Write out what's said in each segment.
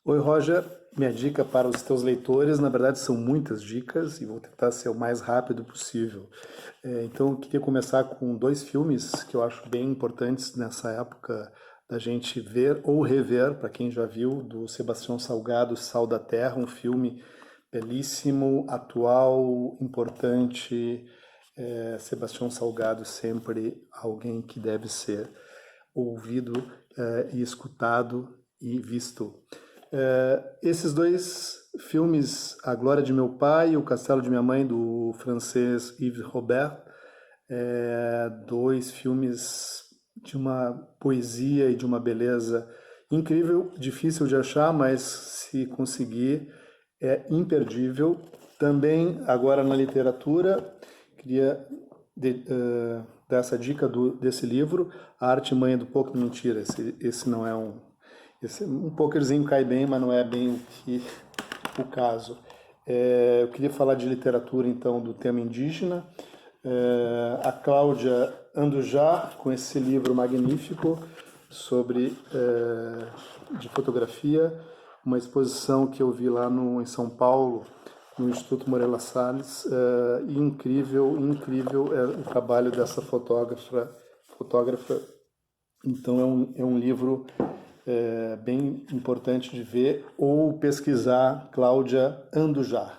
Oi, Roger. Minha dica para os teus leitores, na verdade, são muitas dicas e vou tentar ser o mais rápido possível. Então, eu queria começar com dois filmes que eu acho bem importantes nessa época da gente ver ou rever, para quem já viu, do Sebastião Salgado, Sal da Terra, um filme belíssimo, atual, importante. Sebastião Salgado sempre alguém que deve ser ouvido e escutado e visto. Esses dois filmes, A Glória de Meu Pai e O Castelo de Minha Mãe, do francês Yves Robert, dois filmes de uma poesia e de uma beleza incrível, difícil de achar, mas se conseguir é imperdível. Também, agora na literatura, queria dar essa dica desse livro, A Arte Mãe do Poker. Mentira, esse não é um... um pokerzinho cai bem, mas não é bem o caso. Eu queria falar de literatura, então, do tema indígena. A Cláudia Andujar, com esse livro magnífico sobre de fotografia, uma exposição que eu vi lá em São Paulo, no Instituto Moreira Salles, incrível o trabalho dessa fotógrafa. Então é um livro bem importante de ver ou pesquisar. Cláudia Andujar.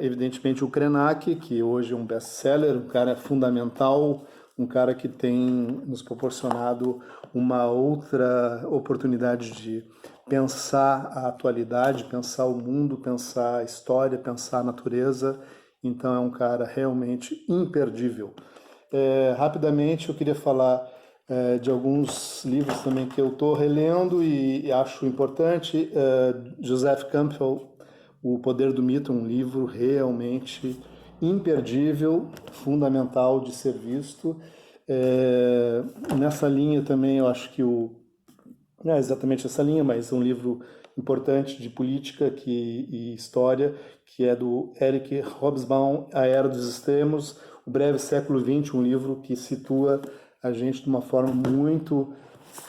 Evidentemente o Krenak, que hoje é um best-seller, um cara fundamental, um cara que tem nos proporcionado uma outra oportunidade de pensar a atualidade, pensar o mundo, pensar a história, pensar a natureza. Então é um cara realmente imperdível. Rapidamente eu queria falar de alguns livros também que eu estou relendo e acho importante. Joseph Campbell, O Poder do Mito, um livro realmente imperdível, fundamental de ser visto. Nessa linha também eu acho que não é exatamente essa linha, mas um livro importante de política e história, que é do Eric Hobsbawm, A Era dos Extremos, O Breve Século XX, um livro que situa a gente de uma forma muito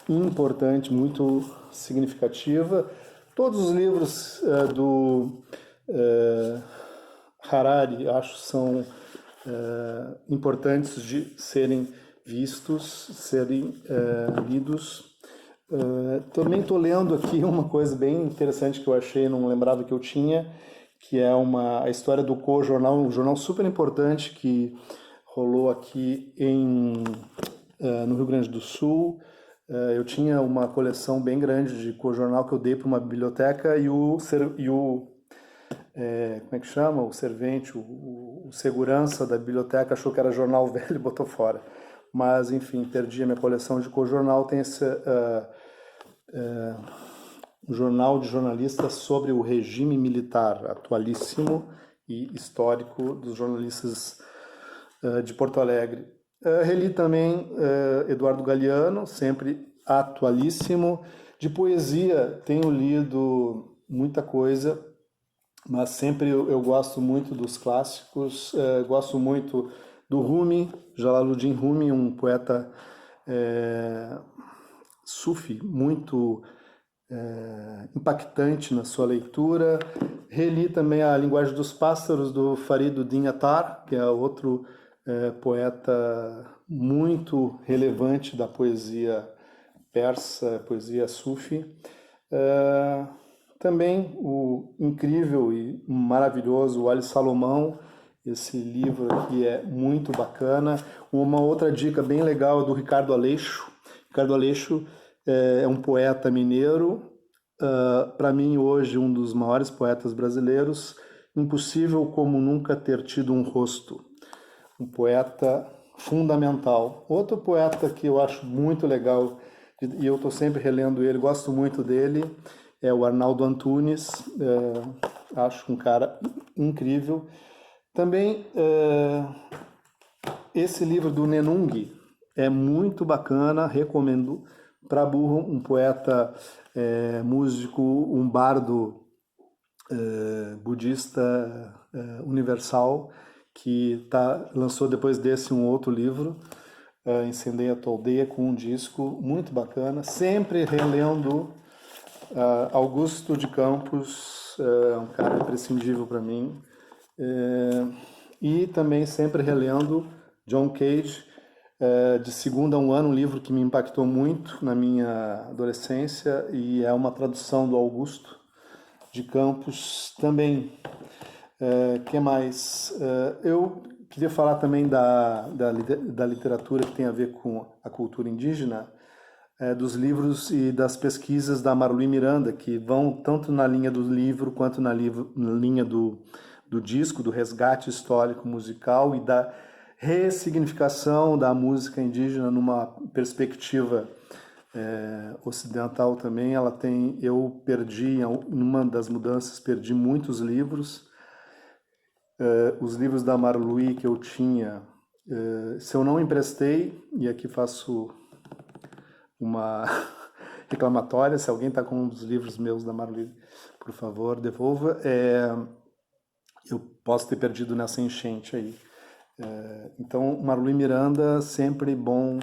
importante, muito significativa. Todos os livros do Harari, acho, são importantes de serem vistos, serem lidos. Também estou lendo aqui uma coisa bem interessante que eu achei, não lembrava que eu tinha, que é a história do Co-Jornal, um jornal super importante que rolou aqui no Rio Grande do Sul. Eu tinha uma coleção bem grande de Co-Jornal que eu dei para uma biblioteca e como é que chama? O servente, o segurança da biblioteca achou que era jornal velho e botou fora. Mas, enfim, perdi a minha coleção de Co-Jornal. Tem esse um jornal de jornalistas sobre o regime militar, atualíssimo e histórico, dos jornalistas de Porto Alegre. Reli também Eduardo Galeano, sempre atualíssimo. De poesia, tenho lido muita coisa, mas sempre eu gosto muito dos clássicos. Gosto muito do Rumi, Jalaluddin Rumi, um poeta sufi muito impactante na sua leitura. Reli também A Linguagem dos Pássaros, do Fariduddin Attar, que é outro poeta muito relevante da poesia persa, poesia sufi. Também o incrível e maravilhoso Ali Salomão, esse livro aqui é muito bacana. Uma outra dica bem legal é do Ricardo Aleixo. Ricardo Aleixo é um poeta mineiro, para mim hoje um dos maiores poetas brasileiros. Impossível como nunca ter tido um rosto. Um poeta fundamental. Outro poeta que eu acho muito legal, e eu estou sempre relendo ele, gosto muito dele, é o Arnaldo Antunes. Acho um cara incrível. Também esse livro do Nenung é muito bacana, recomendo. Para burro, um poeta, músico, um bardo budista universal, que lançou depois desse um outro livro, Incendeia a Tua Aldeia, com um disco muito bacana. Sempre relendo Augusto de Campos é um cara imprescindível para mim. E também sempre relendo John Cage, De Segunda a um Ano, um livro que me impactou muito na minha adolescência e é uma tradução do Augusto de Campos também. Que mais? Eu queria falar também da literatura que tem a ver com a cultura indígena, dos livros e das pesquisas da Marluí Miranda, que vão tanto na linha do livro quanto na linha do disco, do resgate histórico musical e da ressignificação da música indígena numa perspectiva ocidental também. Eu perdi, numa das mudanças, perdi muitos livros. Os livros da Marluí que eu tinha, se eu não emprestei, e aqui faço uma reclamatória, se alguém está com um dos livros meus da Marluí, por favor, devolva. Eu posso ter perdido nessa enchente aí. Então, Marluí Miranda, sempre bom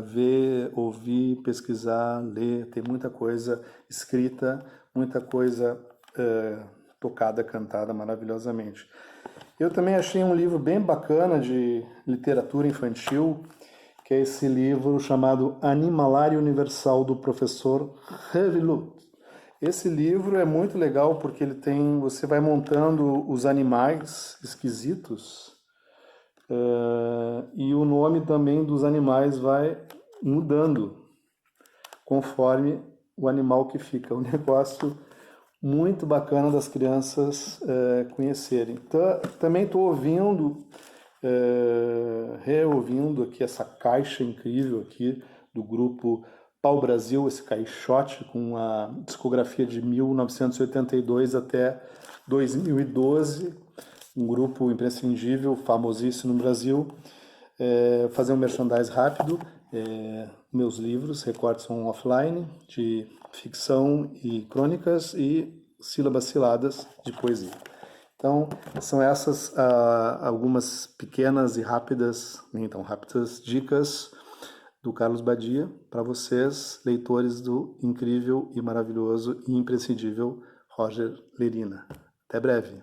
ver, ouvir, pesquisar, ler. Tem muita coisa escrita, muita coisa tocada, cantada maravilhosamente. Eu também achei um livro bem bacana de literatura infantil, que é esse livro chamado Animalário Universal, do professor Revilut. Esse livro é muito legal porque você vai montando os animais esquisitos e o nome também dos animais vai mudando conforme o animal que fica. Um negócio muito bacana das crianças conhecerem. Então, também estou reouvindo aqui essa caixa incrível aqui do grupo Pau Brasil, esse caixote com a discografia de 1982 até 2012, um grupo imprescindível, famosíssimo no Brasil. Fazer um merchandise rápido, meus livros, recortes são offline, de ficção e crônicas e sílabas ciladas de poesia. Então, são essas algumas pequenas e rápidas, nem tão rápidas, dicas do Carlos Badia para vocês, leitores do incrível e maravilhoso e imprescindível Roger Lerina. Até breve!